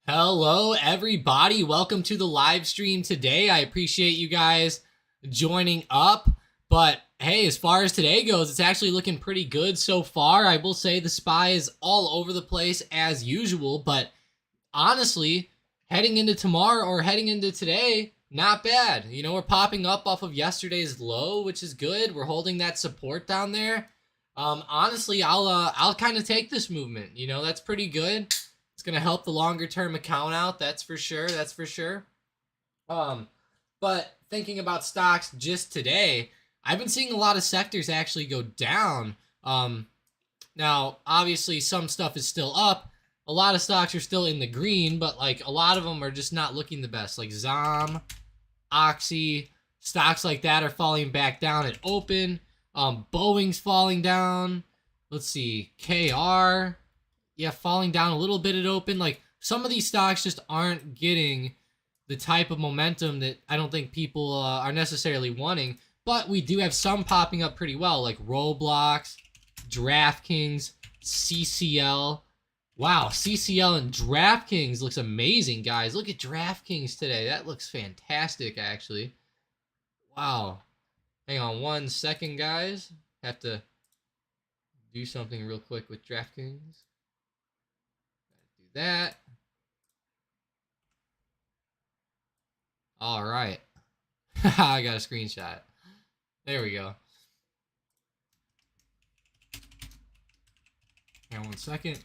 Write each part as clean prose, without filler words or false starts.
Hello, everybody. Welcome to the live stream today. I appreciate you guys joining up. But hey, as far as today goes, it's actually looking pretty good so far. I will say the SPY is all over the place as usual. But honestly, heading into tomorrow or heading into today, not bad. You know, we're popping up off of yesterday's low, which is good. We're holding that support down there. Honestly, I'll kind of take this movement. You know, that's pretty good. It's gonna help the longer term account out. That's for sure. That's for sure. But thinking about stocks just today, I've been seeing a lot of sectors actually go down. Now obviously some stuff is still up. A lot of stocks are still in the green, but like a lot of them are just not looking the best. Like ZOM, Oxy, stocks like that are falling back down at open. Boeing's falling down. Let's see, KR. Yeah, falling down a little bit at open. Like, some of these stocks just aren't getting the type of momentum that I don't think people are necessarily wanting. But we do have some popping up pretty well, like Roblox, DraftKings, CCL. Wow, CCL and DraftKings looks amazing, guys. Look at DraftKings today. That looks fantastic, actually. Wow. Hang on one second, guys. Have to do something real quick with DraftKings. That. All right. I got a screenshot. There we go. Hang on one second.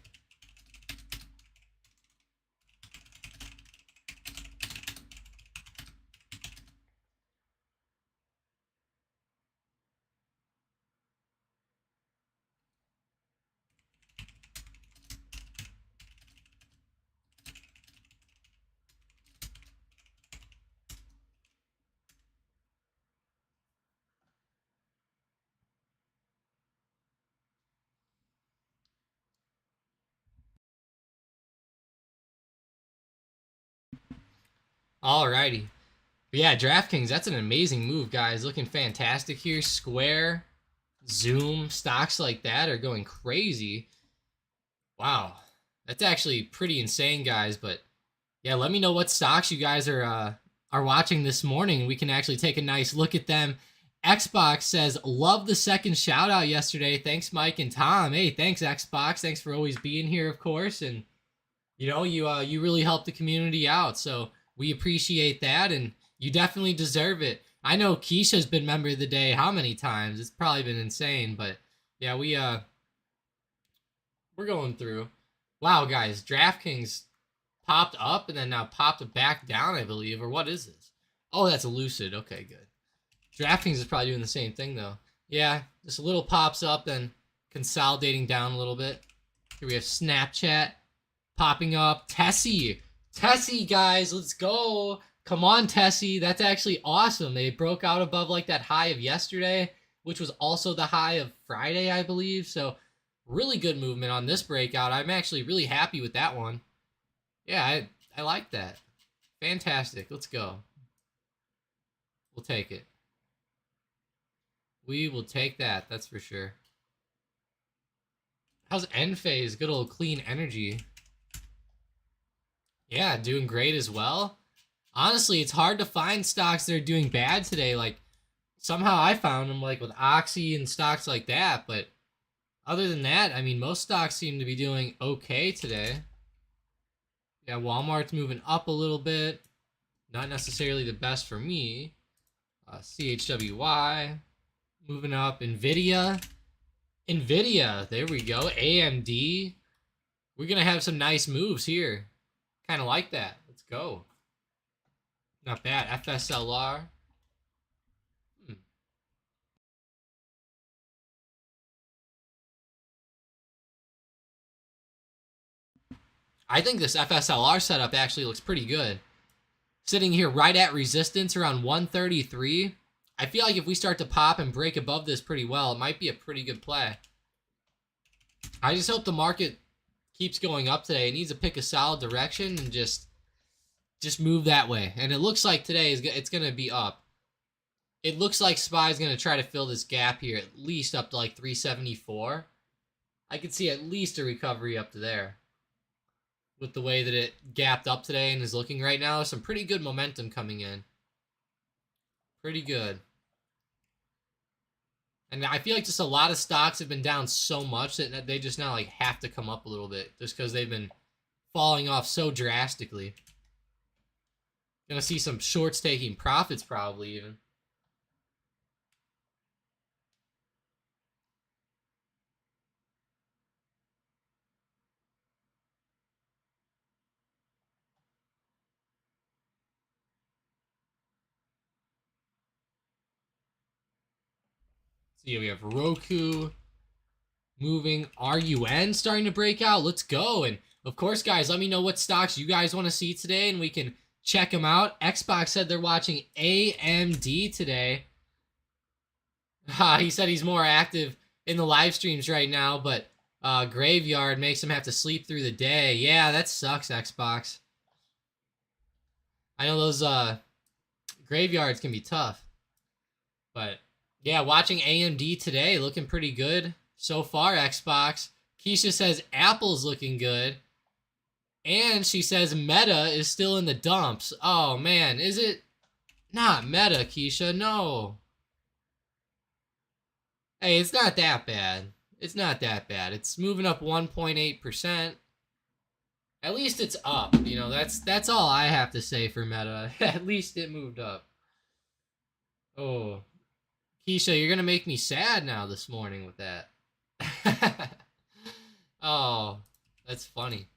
Alrighty. But yeah, DraftKings, that's an amazing move, guys. Looking fantastic here. Square, Zoom, stocks like that are going crazy. Wow. That's actually pretty insane, guys. But yeah, let me know what stocks you guys are watching this morning. We can actually take a nice look at them. Xbox says, love the second shout out yesterday. Thanks, Mike and Tom. Hey, thanks, Xbox. Thanks for always being here, of course. And you know, you really help the community out. So we appreciate that, and you definitely deserve it. I know Keisha's been member of the day how many times? It's probably been insane, but yeah, we're going through. Wow, guys, DraftKings popped up and then now popped back down, I believe, or what is this? Oh, that's a Lucid. Okay, good. DraftKings is probably doing the same thing though. Yeah, just a little pops up, then consolidating down a little bit. Here we have Snapchat popping up. Tessie, guys, let's go. Come on, Tessie. That's actually awesome. They broke out above like that high of yesterday, which was also the high of Friday, I believe. So really good movement on this breakout. I'm actually really happy with that one. Yeah, I like that. Fantastic. Let's go. We'll take it. We will take that. That's for sure. How's Enphase? Good old clean energy. Yeah, doing great as well. Honestly, it's hard to find stocks that are doing bad today. Like, somehow I found them, like, with Oxy and stocks like that. But other than that, I mean, most stocks seem to be doing okay today. Yeah, Walmart's moving up a little bit. Not necessarily the best for me. CHWY moving up. Nvidia, there we go. AMD. We're going to have some nice moves here. Kind of like that. Let's go. Not bad. FSLR. I think this FSLR setup actually looks pretty good. Sitting here right at resistance around 133. I feel like if we start to pop and break above this pretty well, it might be a pretty good play. I just hope the market keeps going up today. It needs to pick a solid direction and just move that way. And it looks like today it's going to be up. It looks like SPY is going to try to fill this gap here, at least up to like 374. I could see at least a recovery up to there. with the way that it gapped up today and is looking right now. Some pretty good momentum coming in. Pretty good. And I feel like just a lot of stocks have been down so much that they just now like have to come up a little bit just because they've been falling off so drastically. Gonna see some shorts taking profits probably even. See, we have Roku moving, RUN starting to break out. Let's go. And of course, guys, let me know what stocks you guys want to see today and we can check them out. Xbox said they're watching AMD today. He said he's more active in the live streams right now, but Graveyard makes him have to sleep through the day. Yeah, that sucks, Xbox. I know those graveyards can be tough. But yeah, watching AMD today, looking pretty good so far, Xbox. Keisha says Apple's looking good. And she says Meta is still in the dumps. Oh, man. Is it not Meta, Keisha? No. Hey, it's not that bad. It's not that bad. It's moving up 1.8%. At least it's up. You know, that's all I have to say for Meta. At least it moved up. Oh. Keisha, you're going to make me sad now this morning with that. Oh, that's funny.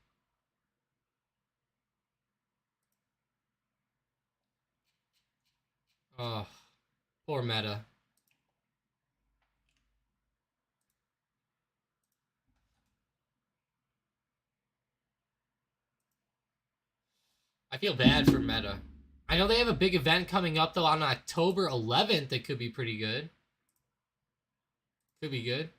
Oh, poor Meta. I feel bad for Meta. I know they have a big event coming up, though, on October 11th that could be pretty good. Could be good.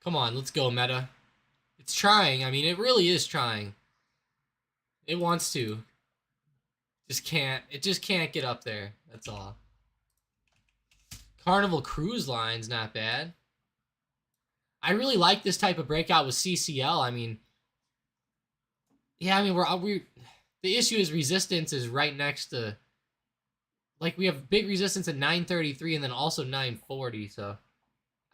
Come on, let's go, Meta. It's trying. I mean, it really is trying. It wants to. Just can't. It just can't get up there. That's all. Carnival Cruise Line's not bad. I really like this type of breakout with CCL. I mean, yeah, I mean, we're the issue is resistance is right next to, like, we have big resistance at 933 and then also 940. So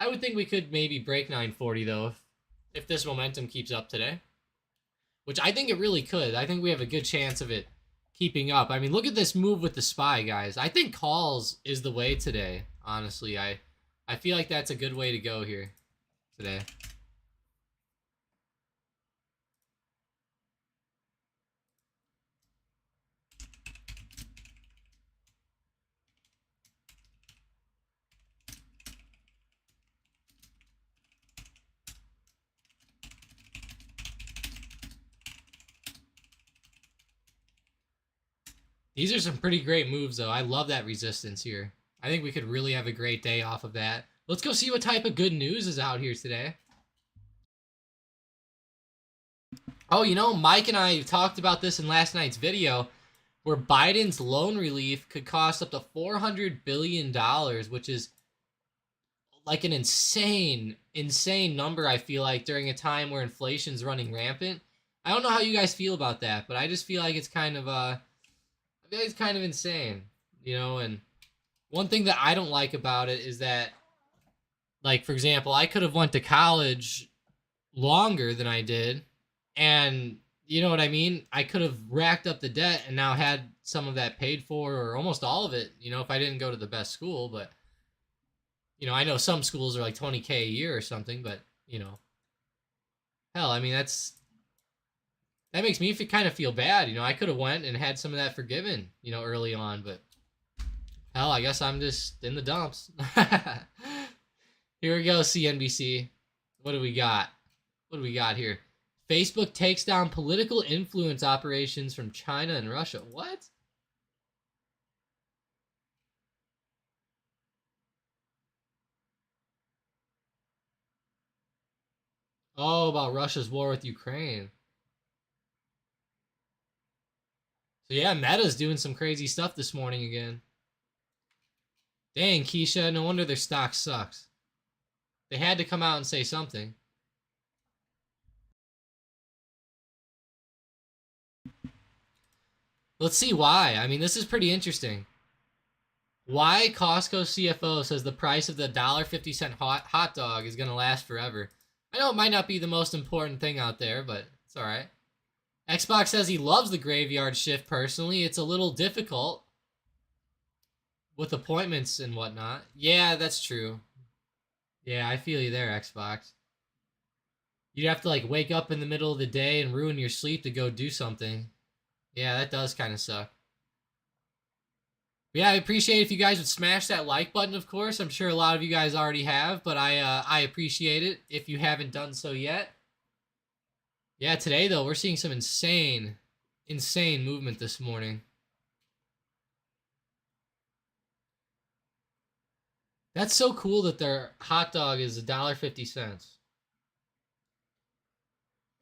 I would think we could maybe break 940 though if this momentum keeps up today, which I think it really could. I think we have a good chance of it keeping up. I mean, look at this move with the SPY, guys. I think calls is the way today. Honestly, I feel like that's a good way to go here today. These are some pretty great moves, though. I love that resistance here. I think we could really have a great day off of that. Let's go see what type of good news is out here today. Oh, you know, Mike and I talked about this in last night's video, where Biden's loan relief could cost up to $400 billion, which is like an insane number, I feel like, during a time where inflation's running rampant. I don't know how you guys feel about that, but I just feel like it's kind of I feel like it's kind of insane, you know. And one thing that I don't like about it is that, like, for example, I could have went to college longer than I did, and you know what I mean? I could have racked up the debt and now had some of that paid for, or almost all of it, you know, if I didn't go to the best school. But you know, I know some schools are like $20K a year or something, but you know, hell, I mean, that makes me kind of feel bad. You know, I could have went and had some of that forgiven, you know, early on, but hell, I guess I'm just in the dumps. Here we go, CNBC. What do we got? What do we got here? Facebook takes down political influence operations from China and Russia. What? Oh, about Russia's war with Ukraine. So yeah, Meta's doing some crazy stuff this morning again. Dang, Keisha, no wonder their stock sucks. They had to come out and say something. Let's see why. I mean, this is pretty interesting. Why Costco CFO says the price of the $1.50 hot dog is going to last forever. I know it might not be the most important thing out there, but it's alright. Xbox says he loves the graveyard shift personally. It's a little difficult with appointments and whatnot. Yeah, that's true. Yeah, I feel you there, Xbox. You'd have to like wake up in the middle of the day and ruin your sleep to go do something. Yeah, that does kind of suck. But yeah, I appreciate if you guys would smash that like button, of course. I'm sure a lot of you guys already have, but I appreciate it if you haven't done so yet. Yeah, today, though, we're seeing some insane movement this morning. That's so cool that their hot dog is $1.50.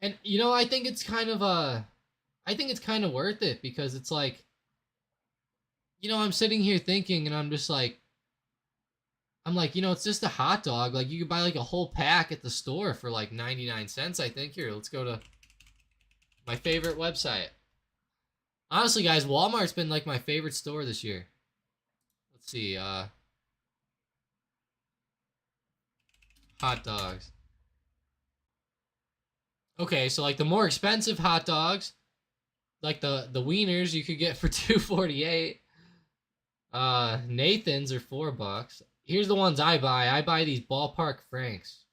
And, you know, I think it's kind of worth it because it's like, you know, I'm sitting here thinking and I'm like, you know, it's just a hot dog. Like, you could buy like a whole pack at the store for like 99 cents, I think. Here, let's go to my favorite website. Honestly, guys, Walmart's been like my favorite store this year. Let's see, hot dogs. Okay, so like the more expensive hot dogs, like the wieners you could get for $2.48. Nathan's are $4. Here's the ones I buy. I buy these Ballpark Franks.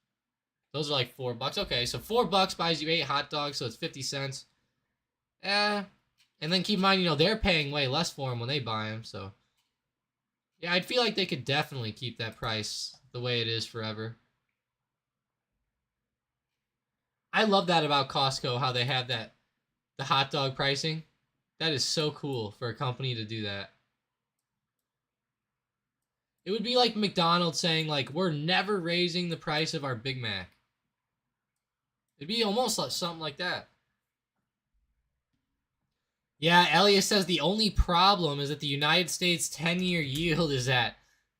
Those are like $4. Okay, so $4 buys you 8 hot dogs, so it's 50 cents. And then keep in mind, you know, they're paying way less for them when they buy them, so. Yeah, I'd feel like they could definitely keep that price the way it is forever. I love that about Costco, how they have the hot dog pricing. That is so cool for a company to do that. It would be like McDonald's saying, like, we're never raising the price of our Big Mac. It'd be almost like something like that. Yeah, Elias says the only problem is that the United States 10-year yield is at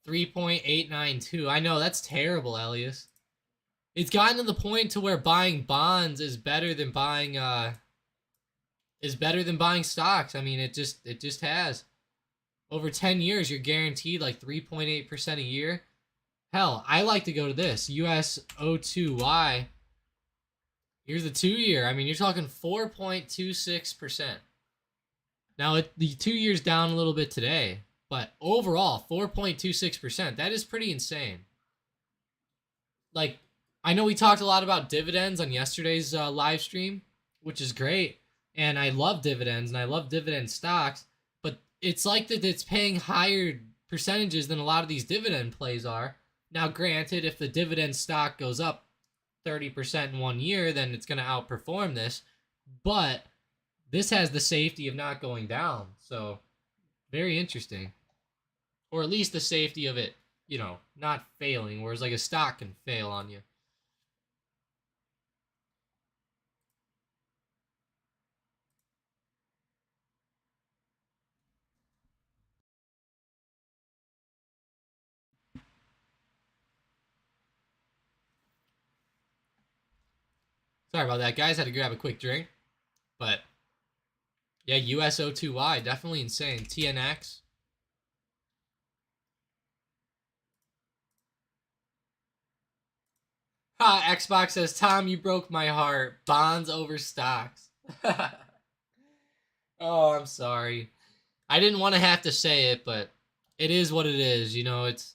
3.892. I know, that's terrible, Elias. It's gotten to the point to where buying bonds is better than buying stocks. I mean, it just has. Over 10 years, you're guaranteed like 3.8% a year. Hell, I like to go to this US O2Y. Here's the 2-year. I mean, you're talking 4.26%. Now, the 2 years down a little bit today, but overall, 4.26%. That is pretty insane. Like, I know we talked a lot about dividends on yesterday's live stream, which is great. And I love dividends, and I love dividend stocks. But it's like that it's paying higher percentages than a lot of these dividend plays are. Now, granted, if the dividend stock goes up 30% in 1 year, then it's going to outperform this. But this has the safety of not going down. So, very interesting. Or at least the safety of it, you know, not failing. Whereas like a stock can fail on you. Sorry about that, guys. Had to grab a quick drink. But, yeah, USO2Y, definitely insane. TNX. Xbox says, Tom, you broke my heart. Bonds over stocks. Oh, I'm sorry. I didn't want to have to say it, but it is what it is. You know, it's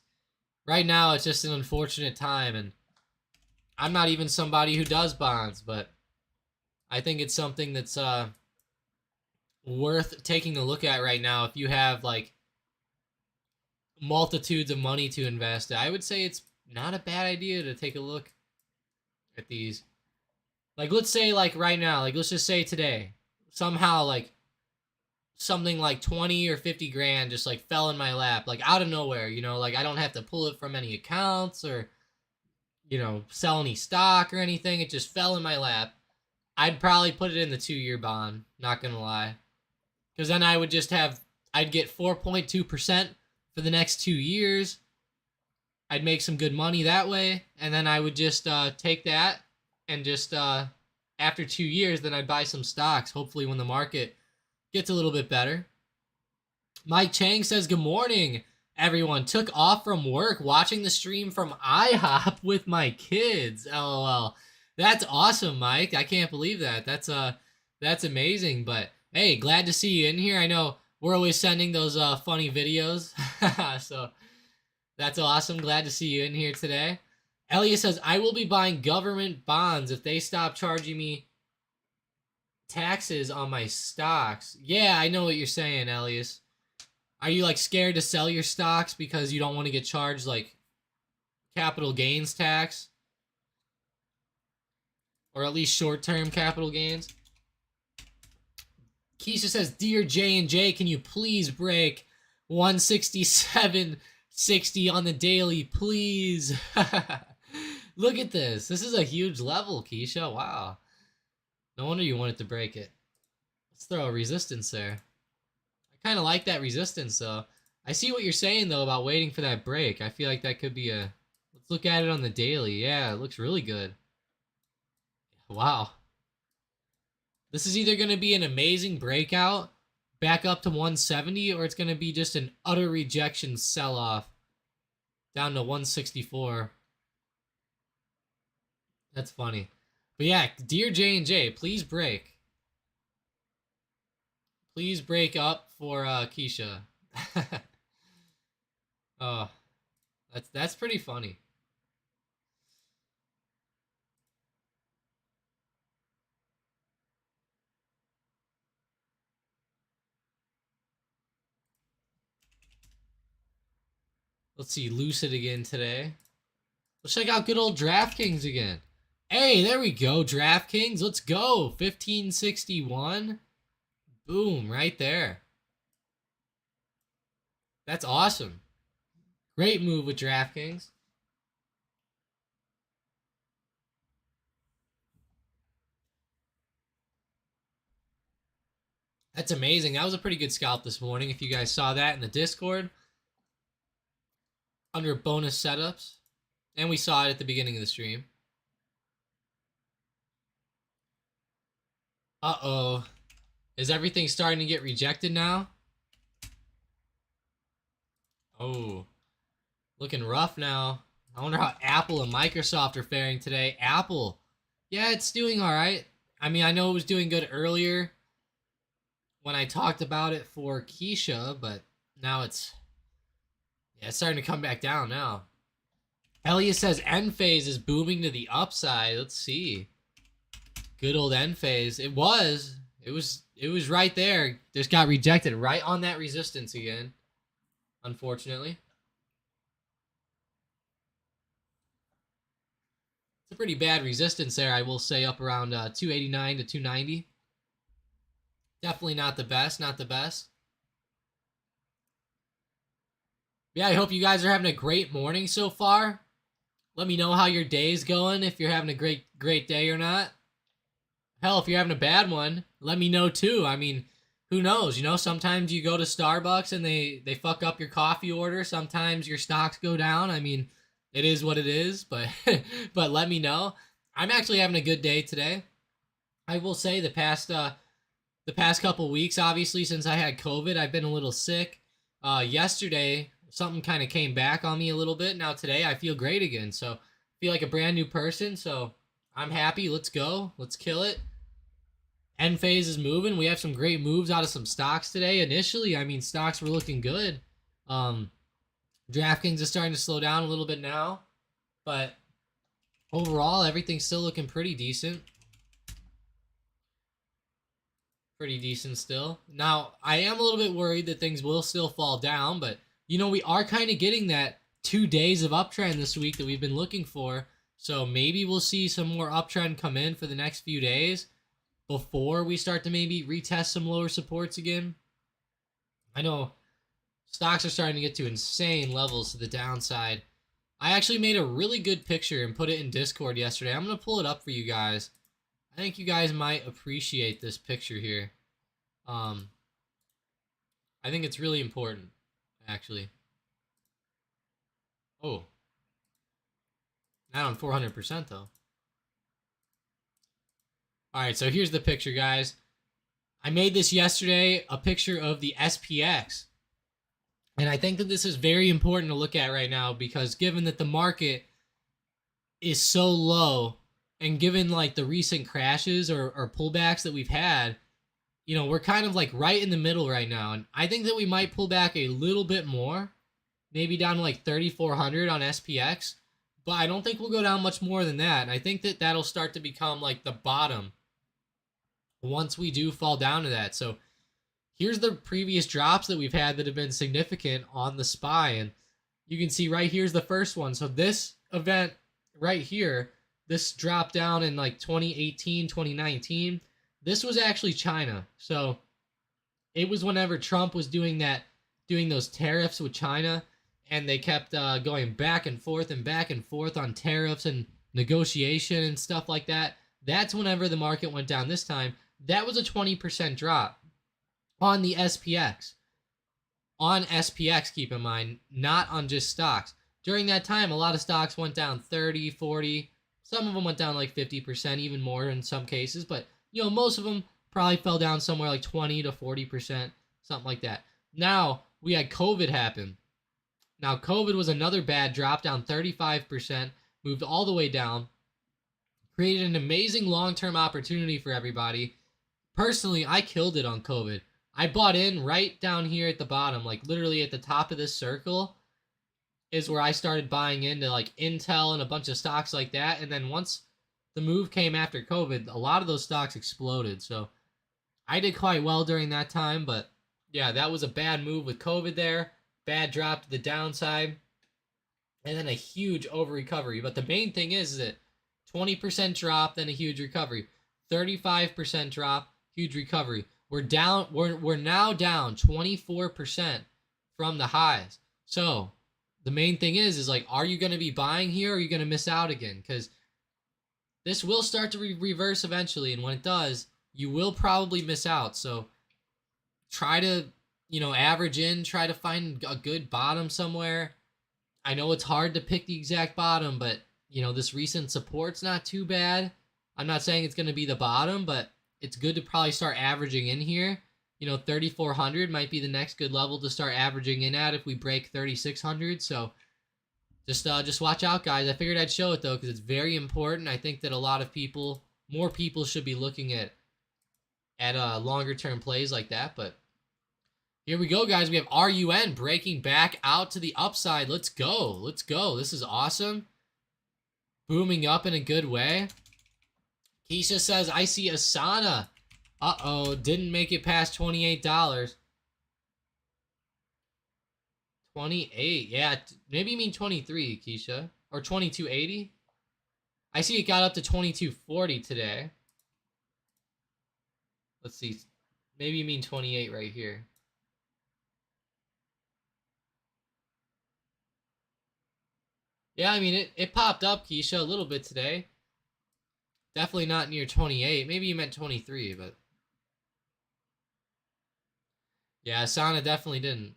right now it's just an unfortunate time, and I'm not even somebody who does bonds, but I think it's something that's worth taking a look at right now if you have like multitudes of money to invest. I would say it's not a bad idea to take a look at these. Like, let's say like right now, like let's just say today, somehow like something like 20 or 50 grand just like fell in my lap, like out of nowhere, you know, like I don't have to pull it from any accounts or, you know, sell any stock or anything. It just fell in my lap. I'd probably put it in the 2-year bond, not gonna lie. Because then I would just have, I'd get 4.2% for the next 2 years. I'd make some good money that way, and then I would just take that and just after 2 years, then I'd buy some stocks. Hopefully, when the market gets a little bit better. Mike Chang says, "Good morning, everyone. Took off from work, watching the stream from IHOP with my kids. LOL. That's awesome, Mike. I can't believe that. That's amazing. But hey, glad to see you in here. I know we're always sending those funny videos, so that's awesome. Glad to see you in here today." Elliot says, "I will be buying government bonds if they stop charging me taxes on my stocks." Yeah, I know what you're saying, Elias. Are you like scared to sell your stocks because you don't want to get charged like capital gains tax? Or at least short-term capital gains? Keisha says, "Dear J&J, can you please break 167.60 on the daily, please?" Look at this. This is a huge level, Keisha. Wow. No wonder you wanted to break it. Let's throw a resistance there. I kind of like that resistance, though. I see what you're saying, though, about waiting for that break. I feel like that could be a... Let's look at it on the daily. Yeah, it looks really good. Wow. This is either going to be an amazing breakout back up to 170, or it's going to be just an utter rejection sell-off down to 164. That's funny. But yeah, dear J&J, please break. Please break up for Keisha. Oh, that's pretty funny. Let's see, Lucid again today. Let's check out good old DraftKings again. Hey, there we go, DraftKings. Let's go. 1561. Boom, right there. That's awesome. Great move with DraftKings. That's amazing. That was a pretty good scalp this morning. If you guys saw that in the Discord. Under bonus setups. And we saw it at the beginning of the stream. Uh-oh. Is everything starting to get rejected now? Oh. Looking rough now. I wonder how Apple and Microsoft are faring today. Apple. Yeah, it's doing alright. I mean, I know it was doing good earlier when I talked about it for Keisha, but now it's starting to come back down now. Elliot says Enphase is booming to the upside. Let's see. Good old Enphase. It was right there. Just got rejected right on that resistance again. Unfortunately. It's a pretty bad resistance there, I will say, up around 289 to 290. Definitely not the best, not the best. Yeah, I hope you guys are having a great morning so far. Let me know how your day's going, if you're having a great day or not. Hell, if you're having a bad one, let me know too. I mean, who knows? You know, sometimes you go to Starbucks and they fuck up your coffee order. Sometimes your stocks go down. I mean, it is what it is, but but let me know. I'm actually having a good day today. I will say the past couple weeks, obviously, since I had COVID, I've been a little sick. Yesterday, something kind of came back on me a little bit. Now today, I feel great again. So I feel like a brand new person. So I'm happy. Let's go. Let's kill it. Enphase is moving. We have some great moves out of some stocks today. Initially, I mean, stocks were looking good. DraftKings is starting to slow down a little bit now, but overall, everything's still looking pretty decent. Pretty decent still. Now, I am a little bit worried that things will still fall down, but, you know, we are kind of getting that 2 days of uptrend this week that we've been looking for. So maybe we'll see some more uptrend come in for the next few days before we start to maybe retest some lower supports again. I know stocks are starting to get to insane levels to the downside. I actually made a really good picture and put it in Discord yesterday. I'm going to pull it up for you guys. I think you guys might appreciate this picture here. I think it's really important, actually. Oh, not on 400% though. All right, so here's the picture, guys. I made this yesterday, a picture of the SPX. And I think that this is very important to look at right now because given that the market is so low and given like the recent crashes or pullbacks that we've had, you know, we're kind of like right in the middle right now. And I think that we might pull back a little bit more, maybe down to like 3,400 on SPX. But I don't think we'll go down much more than that. And I think that that'll start to become like the bottom once we do fall down to that. So here's the previous drops that we've had that have been significant on the SPY. And you can see right here's the first one. So this event right here, this dropped down in like 2018, 2019. This was actually China. So it was whenever Trump was doing those tariffs with China, and they kept going back and forth on tariffs and negotiation and stuff like that. That's whenever the market went down this time. That was a 20% drop on the SPX. On SPX, keep in mind, not on just stocks. During that time, a lot of stocks went down 30, 40. Some of them went down like 50%, even more in some cases. But, you know, most of them probably fell down somewhere like 20 to 40%, something like that. Now, we had COVID happen. Now, COVID was another bad drop, down 35%, moved all the way down, created an amazing long-term opportunity for everybody. Personally, I killed it on COVID. I bought in right down here at the bottom, like literally at the top of this circle is where I started buying into like Intel and a bunch of stocks like that. And then once the move came after COVID, a lot of those stocks exploded. So I did quite well during that time, but yeah, that was a bad move with COVID there. Bad drop to the downside, and then a huge over recovery. But the main thing is that 20% drop, then a huge recovery. 35% drop, huge recovery. We're down. We're now down 24% from the highs. So the main thing is like, are you going to be buying here, or are you going to miss out again? Because this will start to reverse eventually, and when it does, you will probably miss out. So try to, you know, average in, try to find a good bottom somewhere. I know it's hard to pick the exact bottom, but, you know, this recent support's not too bad. I'm not saying it's going to be the bottom, but it's good to probably start averaging in here. You know, 3,400 might be the next good level to start averaging in at if we break 3,600. So just watch out, guys. I figured I'd show it, though, because it's very important. I think that a lot of people, more people should be looking at longer-term plays like that, but here we go, guys. We have RUN breaking back out to the upside. Let's go. Let's go. This is awesome. Booming up in a good way. Keisha says, I see Asana. Uh-oh. Didn't make it past $28. 28. Yeah. Maybe you mean 23, Keisha. Or 22.80. I see it got up to 22.40 today. Let's see. Maybe you mean 28 right here. Yeah, I mean, it popped up, Keisha, a little bit today. Definitely not near 28. Maybe you meant 23, but... yeah, Asana definitely didn't.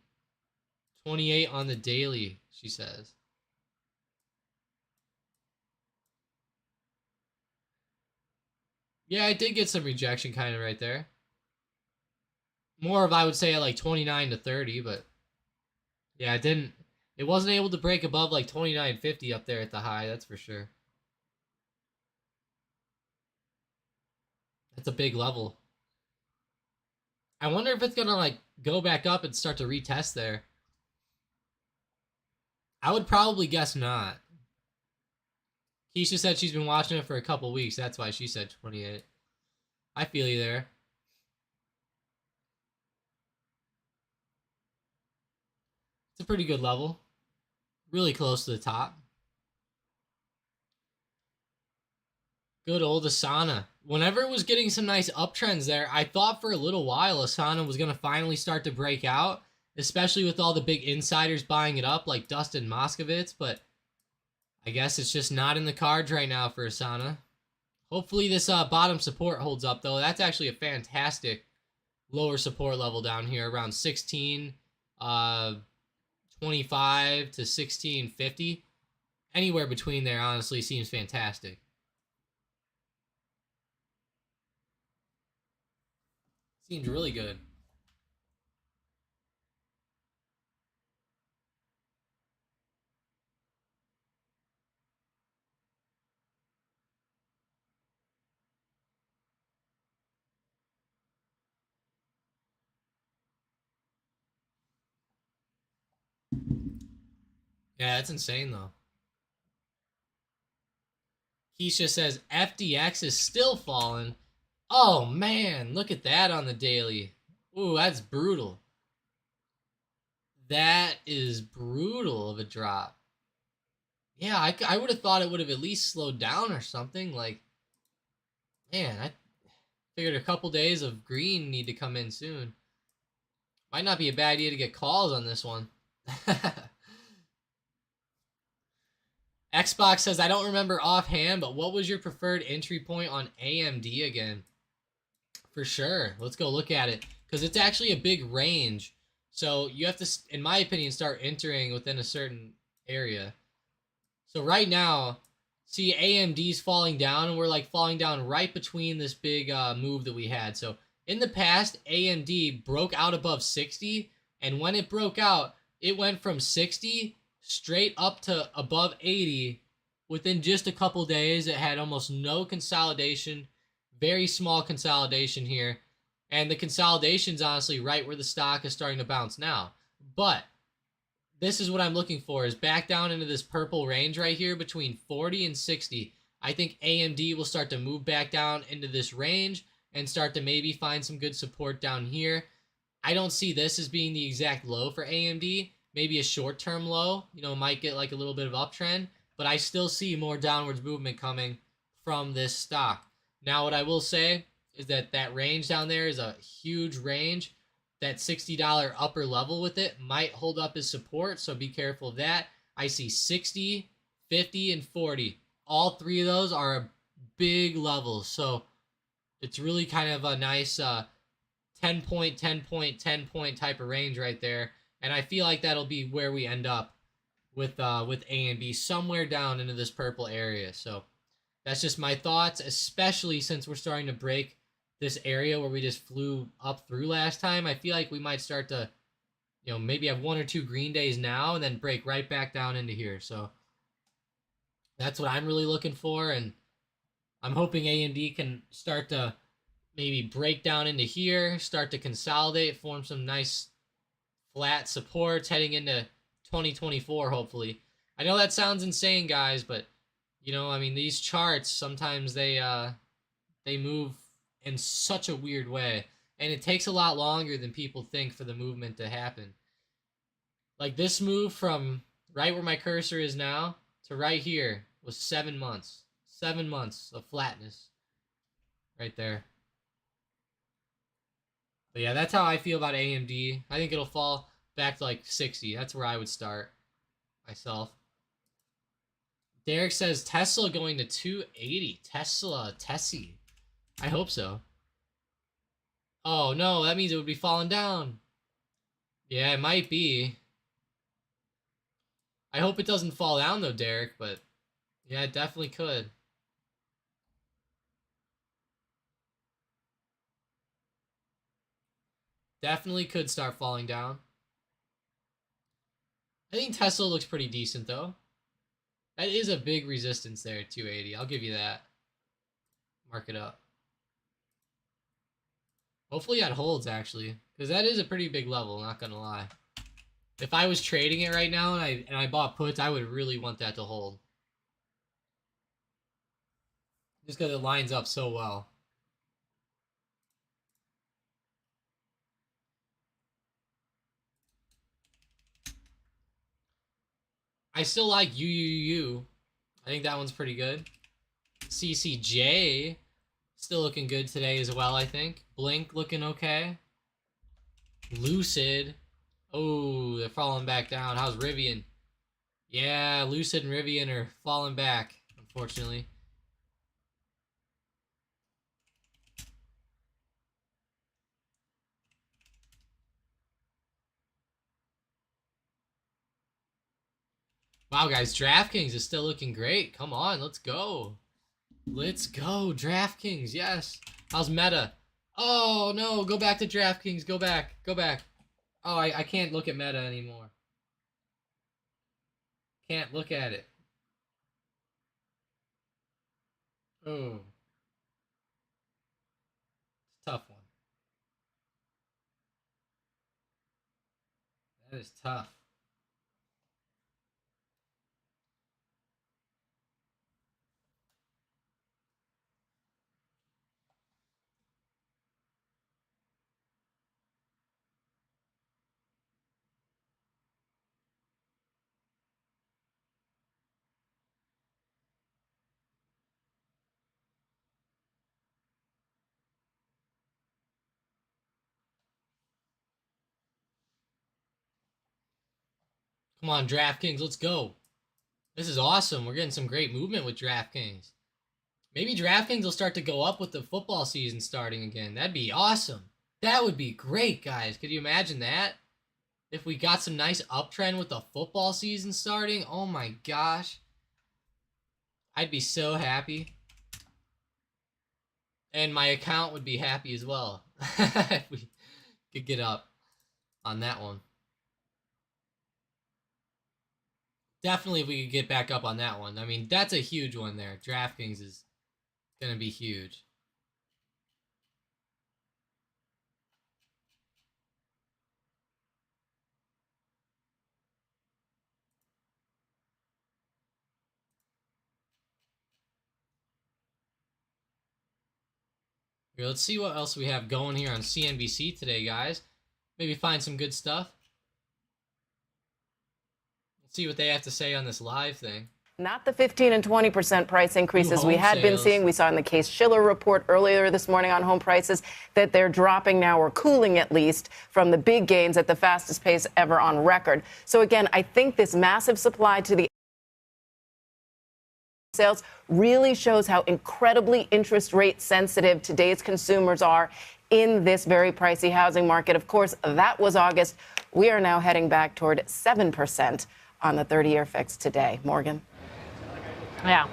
28 on the daily, she says. Yeah, I did get some rejection kind of right there. More of, I would say, at like 29 to 30, but... yeah, it wasn't able to break above like 29.50 up there at the high, that's for sure. That's a big level. I wonder if it's gonna like go back up and start to retest there. I would probably guess not. Keisha said she's been watching it for a couple weeks. That's why she said 28. I feel you there. It's a pretty good level. Really close to the top. Good old Asana. Whenever it was getting some nice uptrends there, I thought for a little while Asana was going to finally start to break out, especially with all the big insiders buying it up like Dustin Moskovitz, but I guess it's just not in the cards right now for Asana. Hopefully this bottom support holds up, though. That's actually a fantastic lower support level down here, around 16, 25 to 16.50. Anywhere between there honestly seems fantastic. Seems really good. Yeah, that's insane though. Keisha says FDX is still falling. Oh man, look at that on the daily. Ooh, that's brutal. That is brutal of a drop. Yeah, I would have thought it would have at least slowed down or something. Like, man, I figured a couple days of green need to come in soon. Might not be a bad idea to get calls on this one. Xbox says, I don't remember offhand, but what was your preferred entry point on AMD again? For sure. Let's go look at it. Because it's actually a big range. So you have to, in my opinion, start entering within a certain area. So right now, see AMD's falling down, and we're like falling down right between this big move that we had. So in the past, AMD broke out above 60, and when it broke out, it went from 60 straight up to above 80 within just a couple days. It had almost no consolidation, very small consolidation here. And the consolidation's honestly right where the stock is starting to bounce now. But this is what I'm looking for, is back down into this purple range right here between 40 and 60. I think AMD will start to move back down into this range and start to maybe find some good support down here. I don't see this as being the exact low for AMD. Maybe a short-term low, might get like a little bit of uptrend, but I still see more downwards movement coming from this stock. Now, what I will say is that range down there is a huge range. That $60 upper level with it might hold up as support, so be careful of that. I see 60, 50, and 40. All three of those are big levels, so it's really kind of a nice 10 point, 10 point, 10 point type of range right there. And I feel like that'll be where we end up with A and B, somewhere down into this purple area. So that's just my thoughts, especially since we're starting to break this area where we just flew up through last time. I feel like we might start to, maybe have 1 or 2 green days now and then break right back down into here. So that's what I'm really looking for. And I'm hoping AMD can start to maybe break down into here, start to consolidate, form some nice flat supports heading into 2024, hopefully. I know that sounds insane, guys, but, I mean, these charts, sometimes they move in such a weird way, and it takes a lot longer than people think for the movement to happen. Like this move from right where my cursor is now to right here was 7 months. 7 months of flatness right there. But yeah, that's how I feel about AMD. I think it'll fall back to like 60. That's where I would start myself. Derek says Tesla going to 280. Tessie. I hope so. Oh no, that means it would be falling down. Yeah, it might be. I hope it doesn't fall down though, Derek, but yeah, it definitely could. Definitely could start falling down. I think Tesla looks pretty decent though. That is a big resistance there at 280. I'll give you that. Mark it up. Hopefully that holds actually, because that is a pretty big level, not gonna lie. If I was trading it right now and I bought puts, I would really want that to hold. Just because it lines up so well. I still like UUU. I think that one's pretty good. CCJ still looking good today as well, I think. Blink looking okay. Lucid. Oh, they're falling back down. How's Rivian? Yeah, Lucid and Rivian are falling back, unfortunately. Wow, guys, DraftKings is still looking great. Come on, let's go. Let's go, DraftKings, yes. How's Meta? Oh, no, go back to DraftKings. Go back, go back. Oh, I can't look at Meta anymore. Can't look at it. Oh, tough one. That is tough. Come on, DraftKings, let's go. This is awesome. We're getting some great movement with DraftKings. Maybe DraftKings will start to go up with the football season starting again. That'd be awesome. That would be great, guys. Could you imagine that? If we got some nice uptrend with the football season starting, oh my gosh. I'd be so happy. And my account would be happy as well. If we could get up on that one. Definitely if we could get back up on that one. I mean, that's a huge one there. DraftKings is going to be huge. Here, let's see what else we have going here on CNBC today, guys. Maybe find some good stuff. Let's see what they have to say on this live thing. Not the 15 and 20% price increases we had been seeing. We saw in the Case-Shiller report earlier this morning on home prices that they're dropping now, or cooling at least, from the big gains at the fastest pace ever on record. So again, I think this massive supply to the sales really shows how incredibly interest rate sensitive today's consumers are in this very pricey housing market. Of course, that was August. We are now heading back toward 7% on the 30-year fix today. Morgan? Yeah.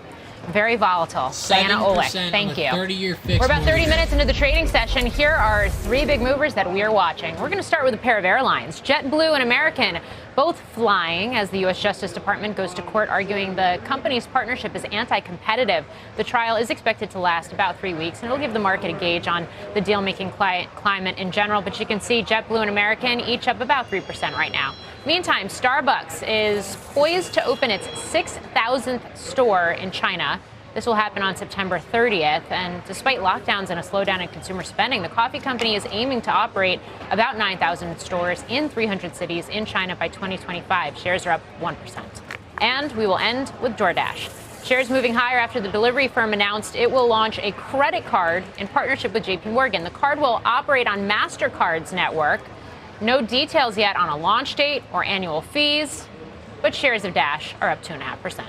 Very volatile. Diana Olick, thank you. 30-year fix. We're about 30 minutes into the trading session. Here are three big movers that we are watching. We're going to start with a pair of airlines. JetBlue and American both flying as the U.S. Justice Department goes to court arguing the company's partnership is anti-competitive. The trial is expected to last about 3 weeks, and it'll give the market a gauge on the deal-making climate in general. But you can see JetBlue and American each up about 3% right now. Meantime, Starbucks is poised to open its 6,000th store in China. This will happen on September 30th. And despite lockdowns and a slowdown in consumer spending, the coffee company is aiming to operate about 9,000 stores in 300 cities in China by 2025. Shares are up 1%. And we will end with DoorDash. Shares moving higher after the delivery firm announced it will launch a credit card in partnership with JP Morgan. The card will operate on MasterCard's network. No details yet on a launch date or annual fees, but shares of Dash are up 2.5%.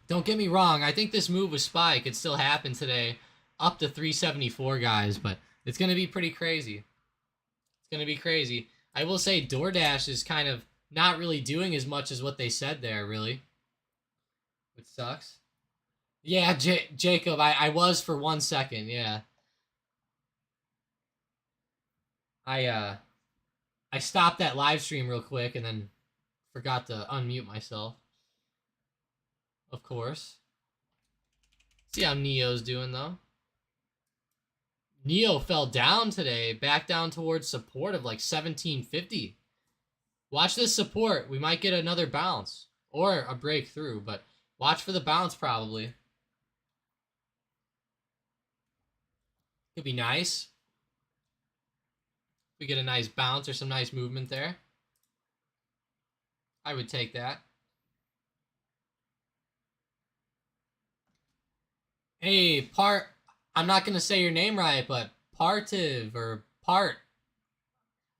Don't get me wrong. I think this move with SPY could still happen today up to 374, guys, but it's going to be pretty crazy. It's going to be crazy. I will say DoorDash is kind of not really doing as much as what they said there, really. Which sucks. Yeah, Jacob, I was for 1 second, yeah. I stopped that live stream real quick and then forgot to unmute myself. Of course. See how Neo's doing, though. Neo fell down today, back down towards support of like 1750. Watch this support. We might get another bounce or a breakthrough, but watch for the bounce probably. Could be nice. We get a nice bounce or some nice movement there. I would take that. Hey, I'm not going to say your name right, but Partiv or Part.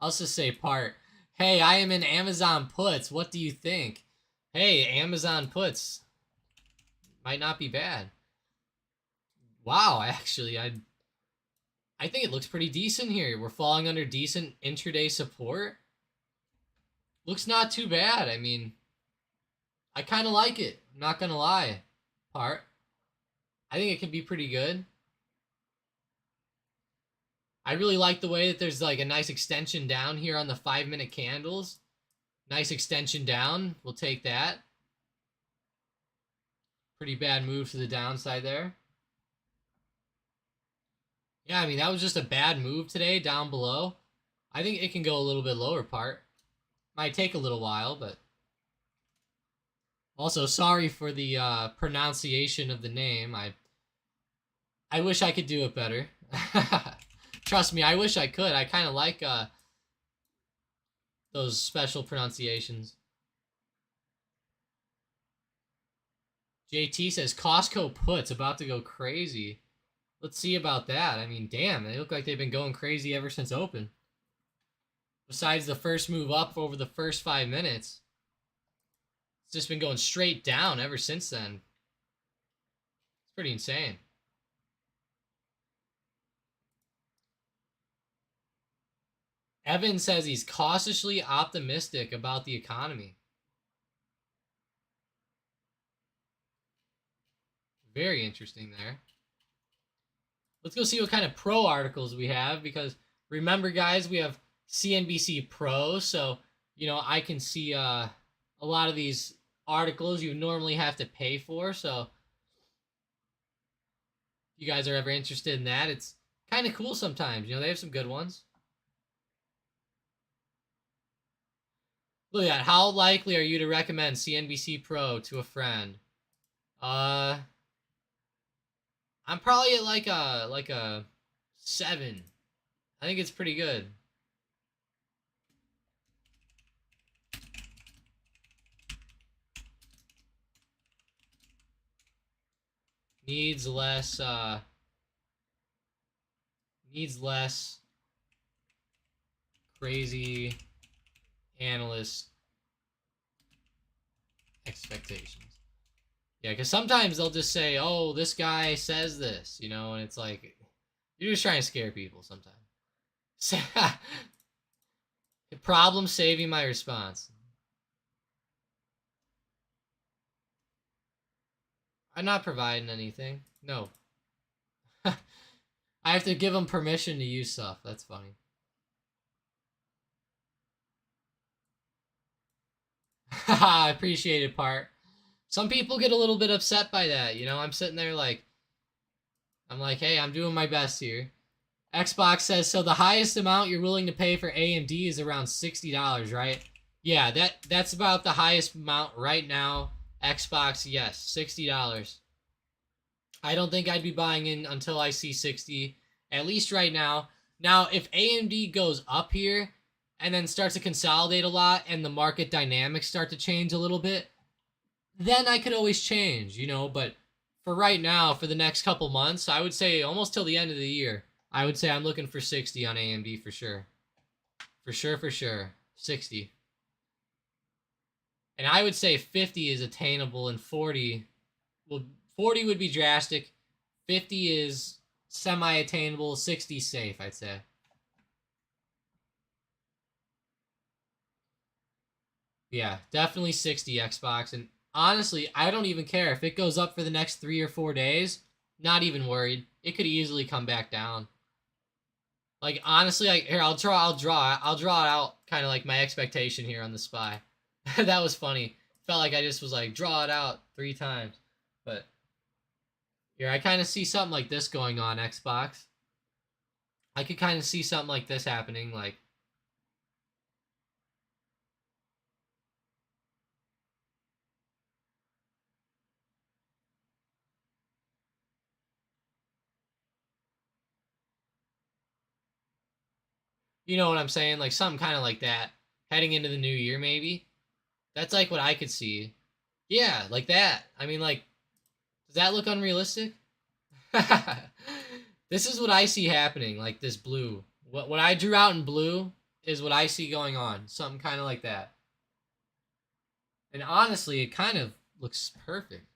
I'll just say Part. Hey, I am in Amazon puts. What do you think? Hey, Amazon puts. Might not be bad. Wow, actually, I think it looks pretty decent here. We're falling under decent intraday support. Looks not too bad. I mean, I kind of like it. I'm not going to lie. Part. I think it can be pretty good. I really like the way that there's like a nice extension down here on the 5-minute candles. Nice extension down. We'll take that. Pretty bad move to the downside there. Yeah, I mean, that was just a bad move today down below. I think it can go a little bit lower, Part. Might take a little while, but... Also, sorry for the pronunciation of the name. I wish I could do it better. Trust me, I wish I could. I kind of like those special pronunciations. JT says Costco puts about to go crazy. Let's see about that. I mean, damn, they look like they've been going crazy ever since open. Besides the first move up over the first 5 minutes, it's just been going straight down ever since then. It's pretty insane. Evan says he's cautiously optimistic about the economy. Very interesting there. Let's go see what kind of pro articles we have, because remember, guys, we have CNBC Pro, so, you know, I can see a lot of these articles you normally have to pay for, so if you guys are ever interested in that, it's kind of cool sometimes. You know, they have some good ones. Look at that. How likely are you to recommend CNBC Pro to a friend? I'm probably at like a 7. I think it's pretty good. Needs less crazy analyst expectations. Yeah, because sometimes they'll just say, oh, this guy says this, you know, and it's like, you're just trying to scare people sometimes. Problem saving my response. I'm not providing anything. No. I have to give them permission to use stuff. That's funny. I appreciate it, Part. Some people get a little bit upset by that. You know, I'm sitting there like, I'm like, hey, I'm doing my best here. Xbox says, so the highest amount you're willing to pay for AMD is around $60, right? Yeah, that's about the highest amount right now. Xbox, yes, $60. I don't think I'd be buying in until I see 60, at least right now. Now, if AMD goes up here and then starts to consolidate a lot and the market dynamics start to change a little bit, then I could always change, you know, but for right now, for the next couple months, I would say almost till the end of the year, I would say I'm looking for 60 on AMD for sure. For sure. 60. And I would say 50 is attainable and 40, well, 40 would be drastic. 50 is semi-attainable. 60 is safe, I'd say. Yeah, definitely 60 Xbox. And honestly, I don't even care if it goes up for the next 3 or 4 days. Not even worried. It could easily come back down. Like, honestly, here, I'll draw it out, kind of like my expectation here on the SPY. That was funny. Felt like I just was like, draw it out 3 times. But here, I kind of see something like this going on, Xbox. I could kind of see something like this happening, like, you know what I'm saying? Like something kind of like that heading into the new year, maybe. That's like what I could see. Yeah, like that. I mean, like, does that look unrealistic? This is what I see happening, like this blue. What I drew out in blue is what I see going on. Something kind of like that. And honestly, it kind of looks perfect.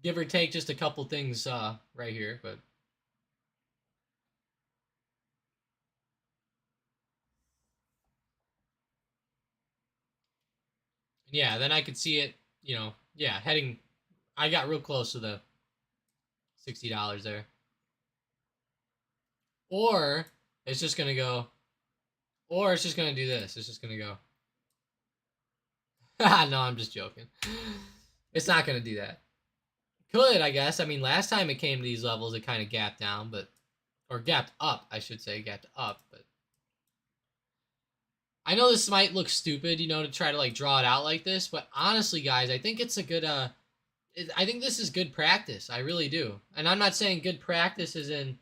Give or take just a couple things right here, but yeah, then I could see it, yeah, heading. I got real close to the $60 there. Or it's just gonna go, or it's just gonna do this. It's just gonna go. No, I'm just joking. It's not gonna do that. Could, I guess. I mean, last time it came to these levels, it kind of gapped down, but or gapped up, I should say, gapped up. But I know this might look stupid, to try to like draw it out like this. But honestly, guys, I think it's a good. I think this is good practice. I really do. And I'm not saying good practice is in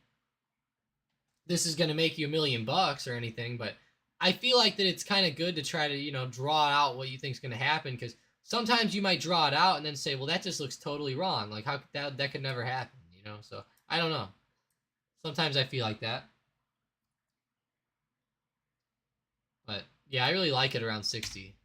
this is gonna make you $1 million or anything, but I feel like that it's kind of good to try to draw out what you think is gonna happen, because sometimes you might draw it out and then say, well, that just looks totally wrong. Like how that could never happen, So I don't know. Sometimes I feel like that. But yeah, I really like it around 60.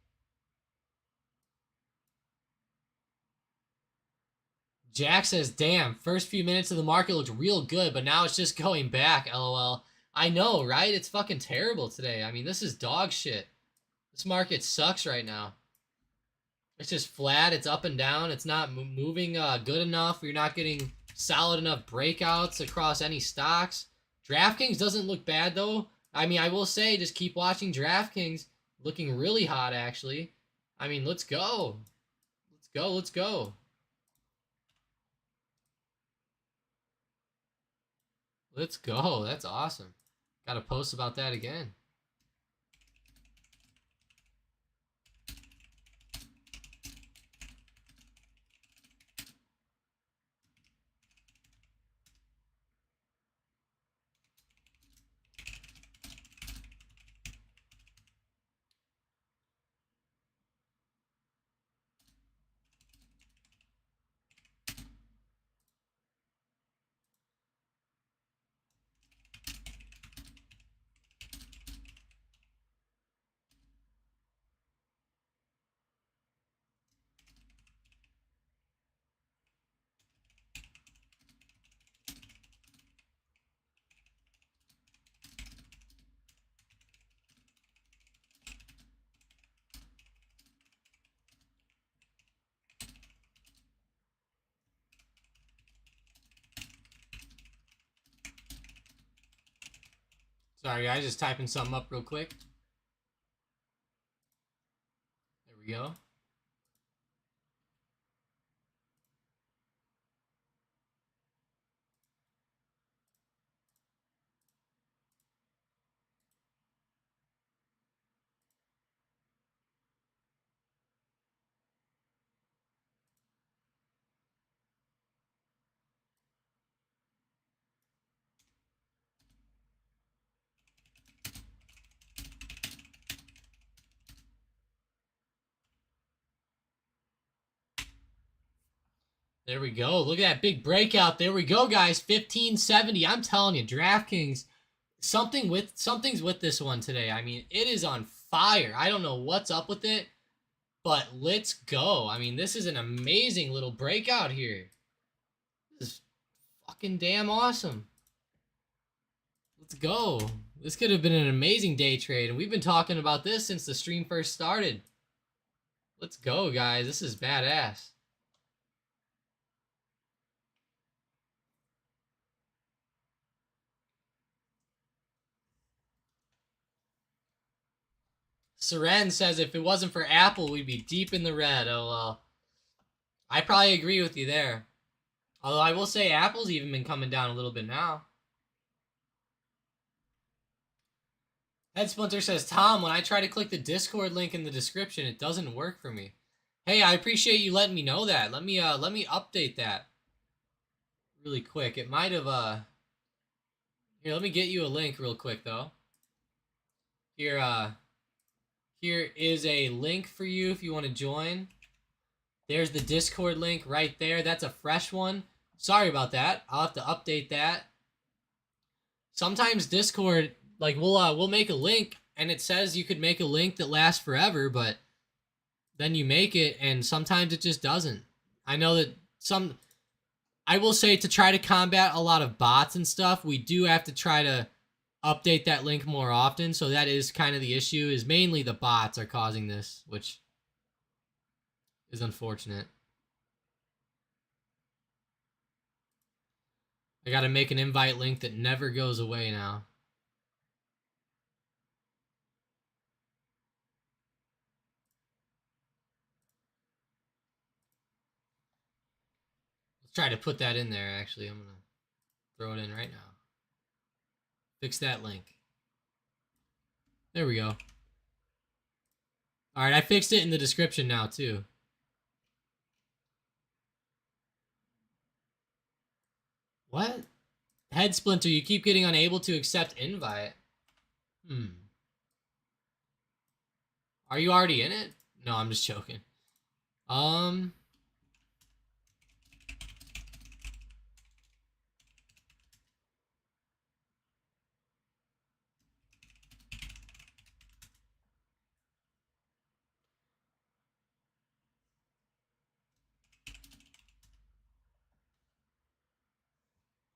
Jack says, damn, first few minutes of the market looked real good, but now it's just going back, lol. I know, right? It's fucking terrible today. I mean, this is dog shit. This market sucks right now. It's just flat. It's up and down. It's not moving good enough. You're not getting solid enough breakouts across any stocks. DraftKings doesn't look bad, though. I mean, I will say, just keep watching DraftKings. Looking really hot, actually. I mean, let's go. Let's go. Let's go. Let's go. That's awesome. Got to post about that again. Sorry, guys, just typing something up real quick. There we go. There we go. Look at that big breakout. There we go, guys. 1570. I'm telling you, DraftKings, something's with this one today. I mean, it is on fire. I don't know what's up with it, but let's go. I mean, this is an amazing little breakout here. This is fucking damn awesome. Let's go. This could have been an amazing day trade, and we've been talking about this since the stream first started. Let's go, guys. This is badass. Seren says if it wasn't for Apple, we'd be deep in the red. Oh, well. I probably agree with you there. Although I will say Apple's even been coming down a little bit now. Head Splinter says, Tom, when I try to click the Discord link in the description, it doesn't work for me. Hey, I appreciate you letting me know that. Let me update that really quick. It might have here, let me get you a link real quick though. Here is a link for you if you want to join. There's the Discord link right there. That's a fresh one. Sorry about that. I'll have to update that. Sometimes Discord, like, we'll make a link and it says you could make a link that lasts forever, but then you make it and sometimes it just doesn't. I know that I will say, to try to combat a lot of bots and stuff, we do have to try to update that link more often. So that is kind of the issue, is mainly the bots are causing this, which is unfortunate. I gotta make an invite link that never goes away now. Let's try to put that in there, actually. I'm gonna throw it in right now. Fix that link. There we go. Alright, I fixed it in the description now, too. What? Head Splinter, you keep getting unable to accept invite. Are you already in it? No, I'm just joking. I'm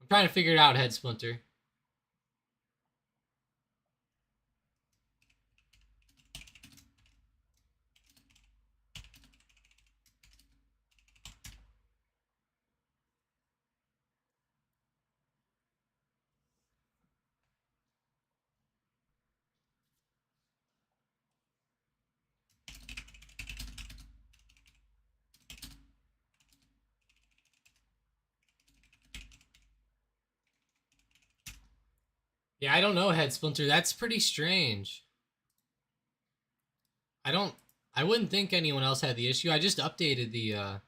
trying to figure it out, Head Splinter. Yeah, I don't know, Head Splinter. That's pretty strange. I wouldn't think anyone else had the issue. I just updated the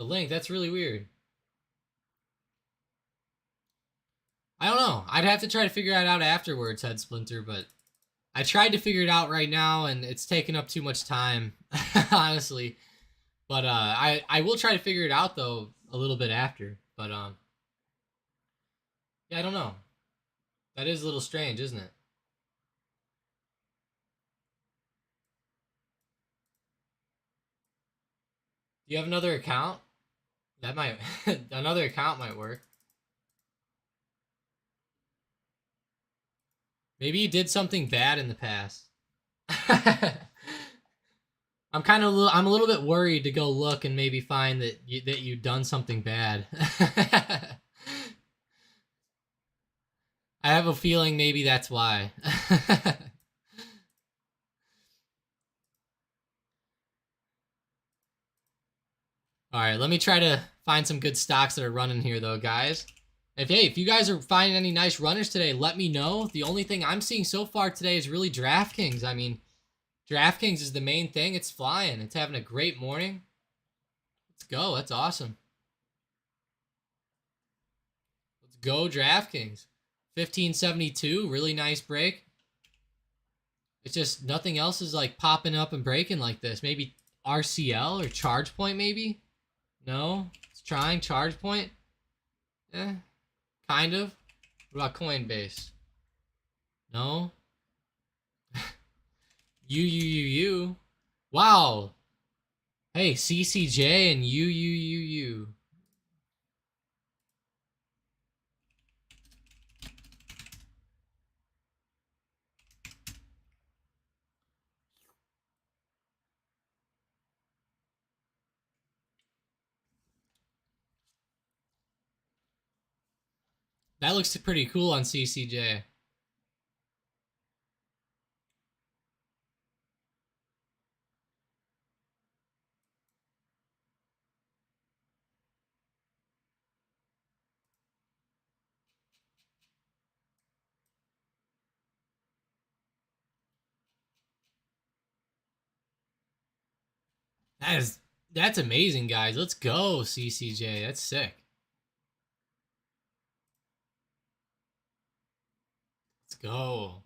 link. That's really weird. I don't know. I'd have to try to figure it out afterwards, Head Splinter, but I tried to figure it out right now and it's taken up too much time, honestly. But I will try to figure it out though a little bit after. But yeah, I don't know. That is a little strange, isn't it? Do you have another account? That might another account might work. Maybe you did something bad in the past. I'm a little bit worried to go look and maybe find that you've done something bad. I have a feeling maybe that's why. All right, let me try to find some good stocks that are running here though, guys. If you guys are finding any nice runners today, let me know. The only thing I'm seeing so far today is really DraftKings. I mean, DraftKings is the main thing. It's flying. It's having a great morning. Let's go. That's awesome. Let's go, DraftKings. 1572, really nice break. It's just nothing else is like popping up and breaking like this. Maybe RCL or ChargePoint, maybe? No? It's trying ChargePoint? Eh, kind of. What about Coinbase? No? U. Wow. Hey, CCJ and U. That looks pretty cool on CCJ. That's amazing, guys. Let's go, CCJ. That's sick. Let's go.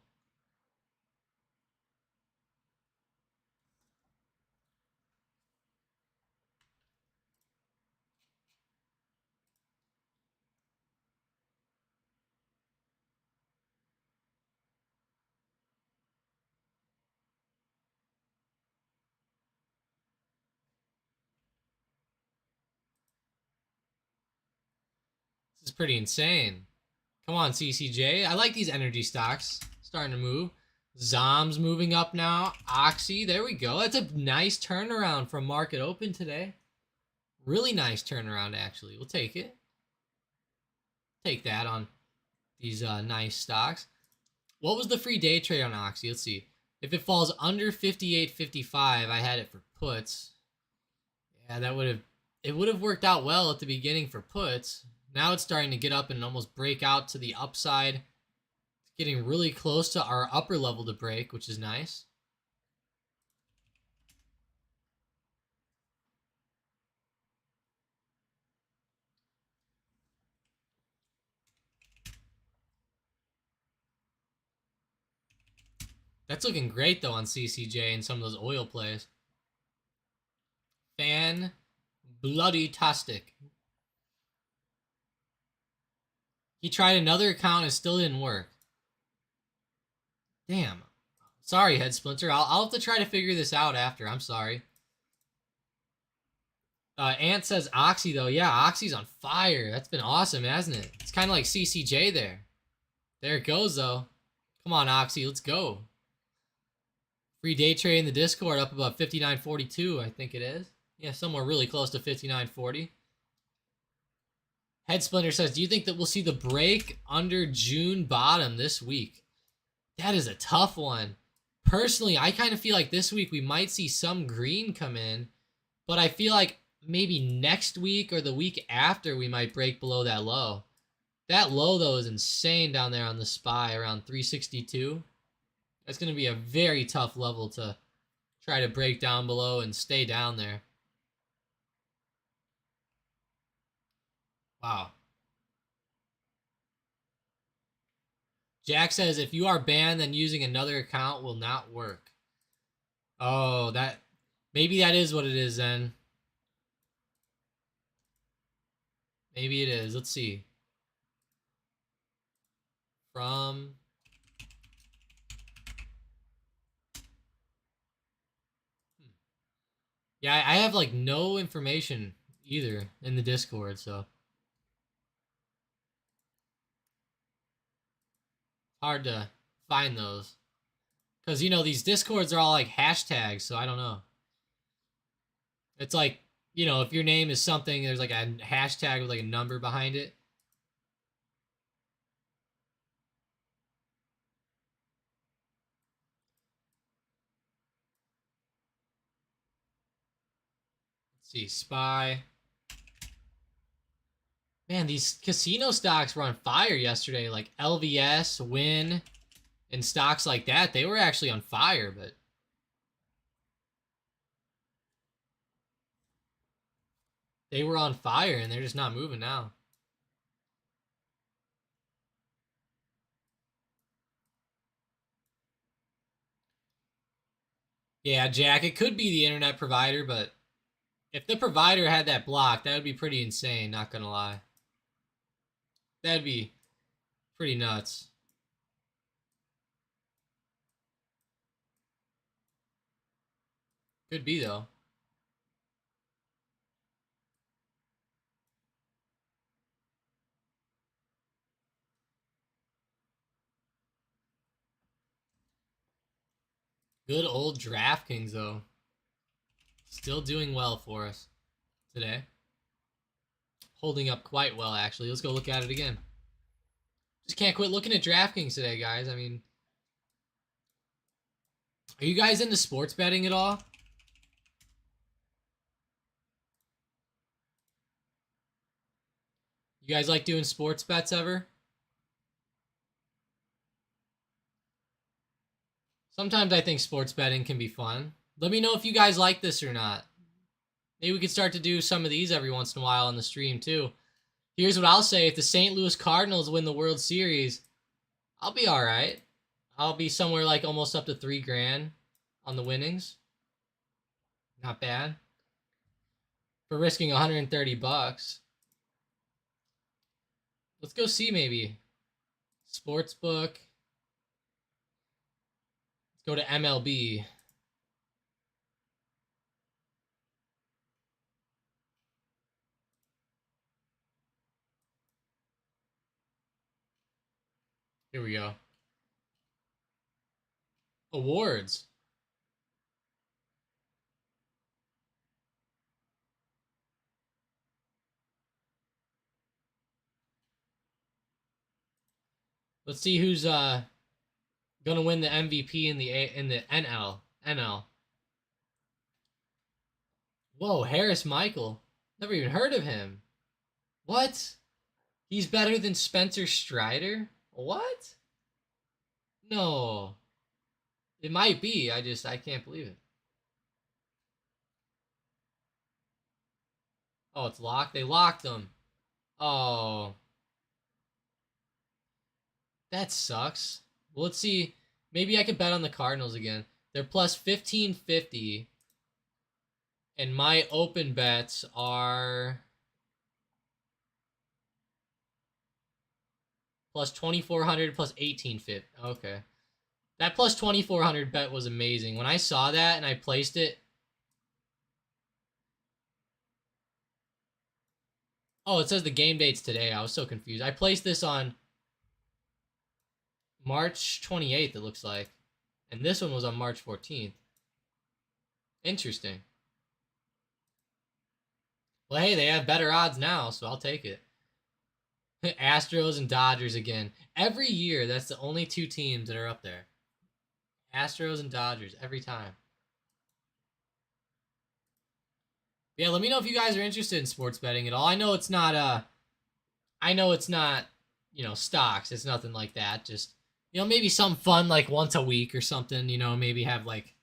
This is pretty insane. Come on, CCJ. I like these energy stocks. Starting to move. Zom's moving up now. Oxy, there we go. That's a nice turnaround from market open today. Really nice turnaround, actually. We'll take it. Take that on these nice stocks. What was the free day trade on Oxy? Let's see. If it falls under 58.55, I had it for puts. Yeah, it would have worked out well at the beginning for puts. Now it's starting to get up and almost break out to the upside. It's getting really close to our upper level to break, which is nice. That's looking great, though, on CCJ and some of those oil plays. Fan bloody tastic. He tried another account and it still didn't work. Damn. Sorry, Head Splinter. I'll have to try to figure this out after. I'm sorry. Ant says Oxy, though. Yeah, Oxy's on fire. That's been awesome, hasn't it? It's kind of like CCJ there. There it goes, though. Come on, Oxy. Let's go. Free day trade in the Discord up about 59.42, I think it is. Yeah, somewhere really close to 59.40. Head Splinter says, do you think that we'll see the break under June bottom this week? That is a tough one. Personally, I kind of feel like this week we might see some green come in, but I feel like maybe next week or the week after we might break below that low. That low, though, is insane down there on the SPY around 362. That's going to be a very tough level to try to break down below and stay down there. Wow. Jack says, if you are banned, then using another account will not work. Oh, maybe that is what it is then. Maybe it is. Let's see. From... Yeah, I have like no information either in the Discord, so hard to find those. Because, you know, these Discords are all like hashtags, so I don't know. It's like, you know, if your name is something, there's like a hashtag with like a number behind it. Let's see, SPY. Man, these casino stocks were on fire yesterday, like LVS, Win, and stocks like that. They were actually on fire, but they were on fire and they're just not moving now. Yeah, Jack, it could be the internet provider, but if the provider had that blocked, that would be pretty insane, not gonna lie. That'd be pretty nuts. Could be, though. Good old DraftKings, though. Still doing well for us today. Holding up quite well, actually. Let's go look at it again. Just can't quit looking at DraftKings today, guys. I mean, are you guys into sports betting at all? You guys like doing sports bets ever? Sometimes I think sports betting can be fun. Let me know if you guys like this or not. Maybe we could start to do some of these every once in a while on the stream too. Here's what I'll say. If the St. Louis Cardinals win the World Series, I'll be all right. I'll be somewhere like almost up to $3,000 on the winnings. Not bad. For risking 130 bucks. Let's go see maybe. Sportsbook. Let's go to MLB. Here we go. Awards. Let's see who's gonna win the MVP in the NL. Whoa, Harris Michael. Never even heard of him. What? He's better than Spencer Strider? What? No. It might be. I can't believe it. Oh, it's locked? They locked him. Oh. That sucks. Well, let's see. Maybe I could bet on the Cardinals again. They're plus 1550. And my open bets are plus 2400 plus 1850. Okay. That plus 2400 bet was amazing. When I saw that and I placed it. Oh, it says the game date's today. I was so confused. I placed this on March 28th, it looks like. And this one was on March 14th. Interesting. Well, hey, they have better odds now, so I'll take it. Astros and Dodgers again. Every year, that's the only two teams that are up there. Astros and Dodgers, every time. Yeah, let me know if you guys are interested in sports betting at all. I know it's not, you know, stocks. It's nothing like that. Just, you know, maybe something fun like once a week or something, you know, maybe have like,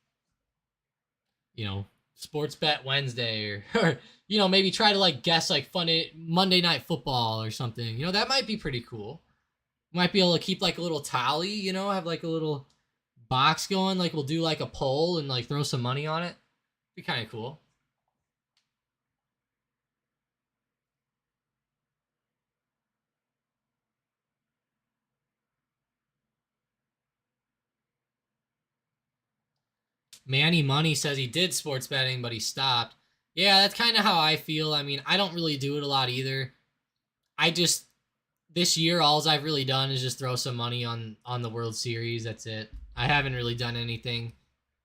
you know, sports bet Wednesday or you know, maybe try to like guess like Monday Night Football or something. You know, that might be pretty cool. Might be able to keep like a little tally, you know, have like a little box going. Like we'll do like a poll and like throw some money on it. Be kind of cool. Manny Money says he did sports betting, but he stopped. Yeah, that's kind of how I feel. I mean, I don't really do it a lot either. I just, this year, all I've really done is just throw some money on the World Series. That's it. I haven't really done anything,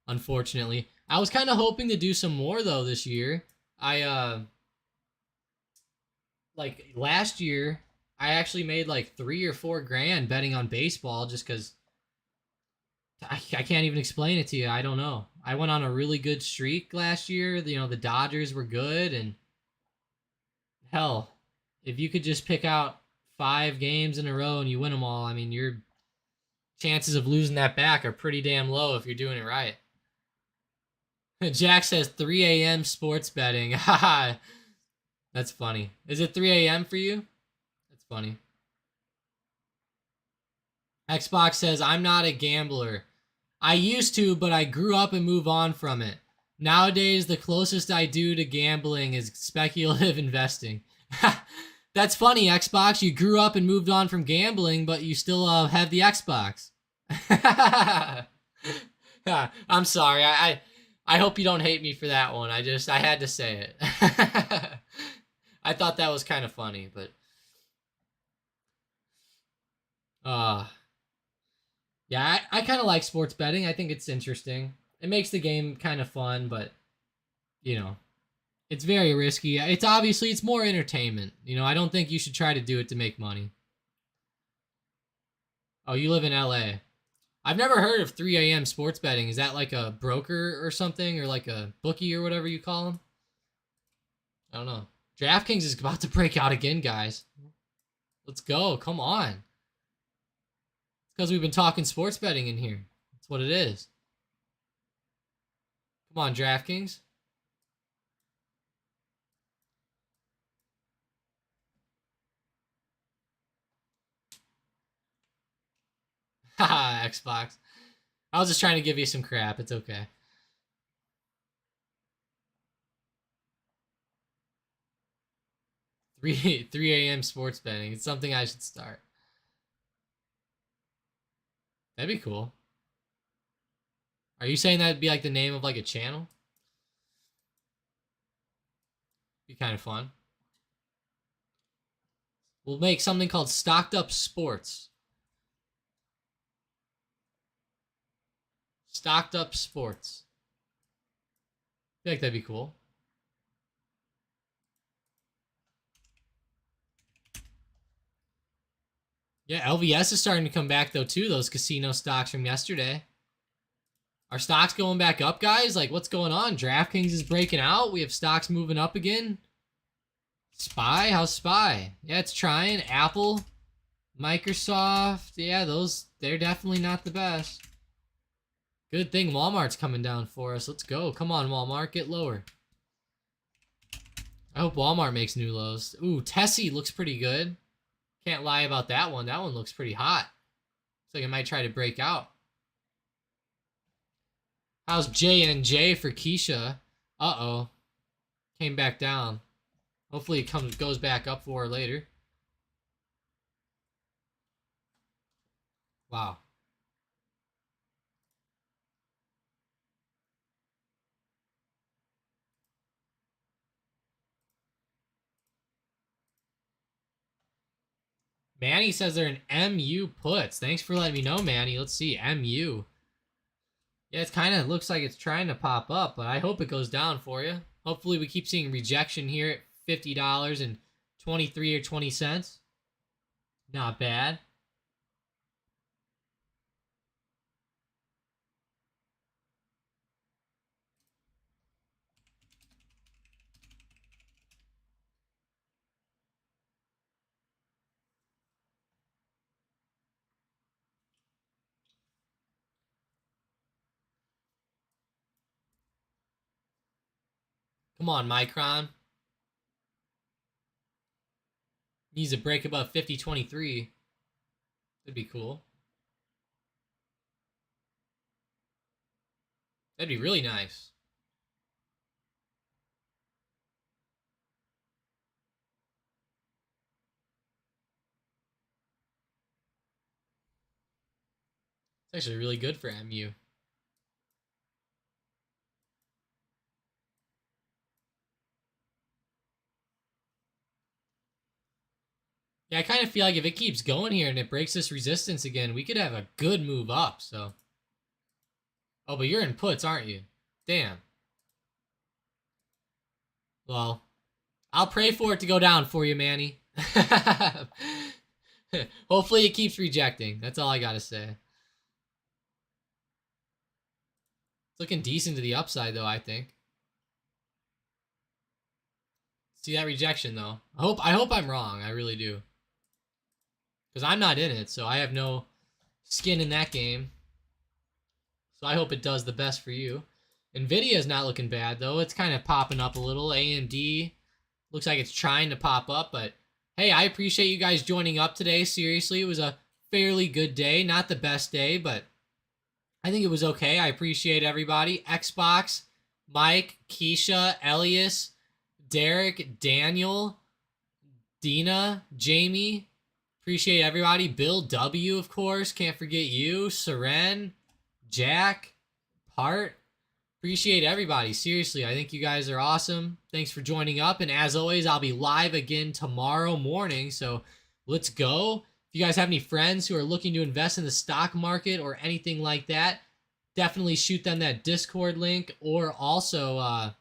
unfortunately. I was kind of hoping to do some more, though, this year. Like, last year, I actually made like $3 or $4 betting on baseball just because I can't even explain it to you. I don't know. I went on a really good streak last year. You know, the Dodgers were good, and hell, if you could just pick out 5 games in a row and you win them all, I mean, your chances of losing that back are pretty damn low if you're doing it right. Jack says 3 a.m. sports betting. Haha. That's funny. Is it 3 a.m. for you? That's funny. Xbox says, I'm not a gambler. I used to, but I grew up and moved on from it. Nowadays, the closest I do to gambling is speculative investing. That's funny, Xbox. You grew up and moved on from gambling, but you still have the Xbox. I'm sorry. I hope you don't hate me for that one. I had to say it. I thought that was kind of funny, but yeah, I kind of like sports betting. I think it's interesting. It makes the game kind of fun, but you know, it's very risky. It's more entertainment. You know, I don't think you should try to do it to make money. Oh, you live in LA. I've never heard of 3 a.m. sports betting. Is that like a broker or something, or like a bookie or whatever you call them? I don't know. DraftKings is about to break out again, guys. Let's go. Come on. It's because we've been talking sports betting in here. That's what it is. Come on, DraftKings. Xbox. I was just trying to give you some crap. It's okay. Three a.m. sports betting. It's something I should start. That'd be cool. Are you saying that'd be like the name of like a channel? Be kind of fun. We'll make something called Stocked Up Sports. Stocked Up Sports. I feel like that'd be cool. Yeah, LVS is starting to come back though too, those casino stocks from yesterday. Are stocks going back up, guys? Like, what's going on? DraftKings is breaking out. We have stocks moving up again. Spy? How's Spy? Yeah, it's trying. Apple, Microsoft. Yeah, they're definitely not the best. Good thing Walmart's coming down for us. Let's go. Come on, Walmart. Get lower. I hope Walmart makes new lows. Ooh, Tessie looks pretty good. Can't lie about that one. That one looks pretty hot. Looks like it might try to break out. How's J&J for Keisha? Uh-oh. Came back down. Hopefully it goes back up for her later. Wow. Manny says they're an MU puts. Thanks for letting me know, Manny. Let's see. MU. Yeah, it kind of looks like it's trying to pop up, but I hope it goes down for you. Hopefully we keep seeing rejection here at $50 and 23 or 20 cents. Not bad. Come on, Micron. Needs a break above 50.23. That'd be cool. That'd be really nice. It's actually really good for MU. Yeah, I kind of feel like if it keeps going here and it breaks this resistance again, we could have a good move up, so. Oh, but you're in puts, aren't you? Damn. Well, I'll pray for it to go down for you, Manny. Hopefully it keeps rejecting. That's all I gotta say. It's looking decent to the upside, though, I think. See that rejection, though. I hope I'm wrong. I really do. Because I'm not in it, so I have no skin in that game. So I hope it does the best for you. Nvidia is not looking bad, though. It's kind of popping up a little. AMD looks like it's trying to pop up, but hey, I appreciate you guys joining up today. Seriously, it was a fairly good day. Not the best day, but I think it was okay. I appreciate everybody. Xbox, Mike, Keisha, Elias, Derek, Daniel, Dina, Jamie. Appreciate everybody. Bill W, of course. Can't forget you. Seren, Jack, Part. Appreciate everybody. Seriously, I think you guys are awesome. Thanks for joining up. And as always, I'll be live again tomorrow morning. So let's go. If you guys have any friends who are looking to invest in the stock market or anything like that, definitely shoot them that Discord link, or also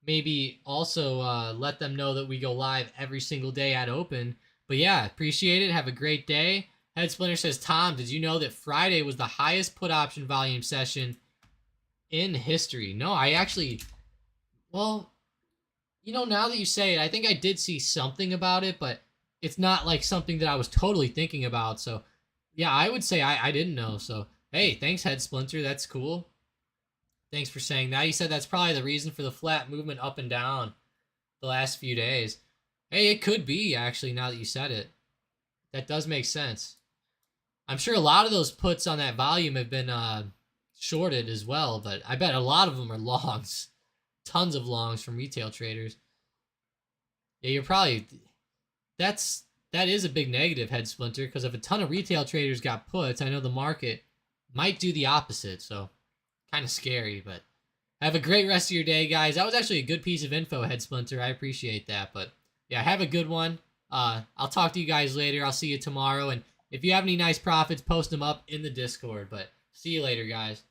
maybe also let them know that we go live every single day at open. But yeah, appreciate it. Have a great day. Head Splinter says, Tom, did you know that Friday was the highest put option volume session in history? No, I actually, well, you know, now that you say it, I think I did see something about it, but it's not like something that I was totally thinking about. So yeah, I would say I didn't know. So hey, thanks, Head Splinter. That's cool. Thanks for saying that. He said that's probably the reason for the flat movement up and down the last few days. Hey, it could be, actually, now that you said it. That does make sense. I'm sure a lot of those puts on that volume have been shorted as well, but I bet a lot of them are longs. Tons of longs from retail traders. Yeah, you're probably... That is a big negative, Head Splinter, because if a ton of retail traders got puts, I know the market might do the opposite, so kind of scary, but have a great rest of your day, guys. That was actually a good piece of info, Head Splinter. I appreciate that, but yeah, have a good one. I'll talk to you guys later. I'll see you tomorrow, and if you have any nice profits, post them up in the Discord, but see you later, guys.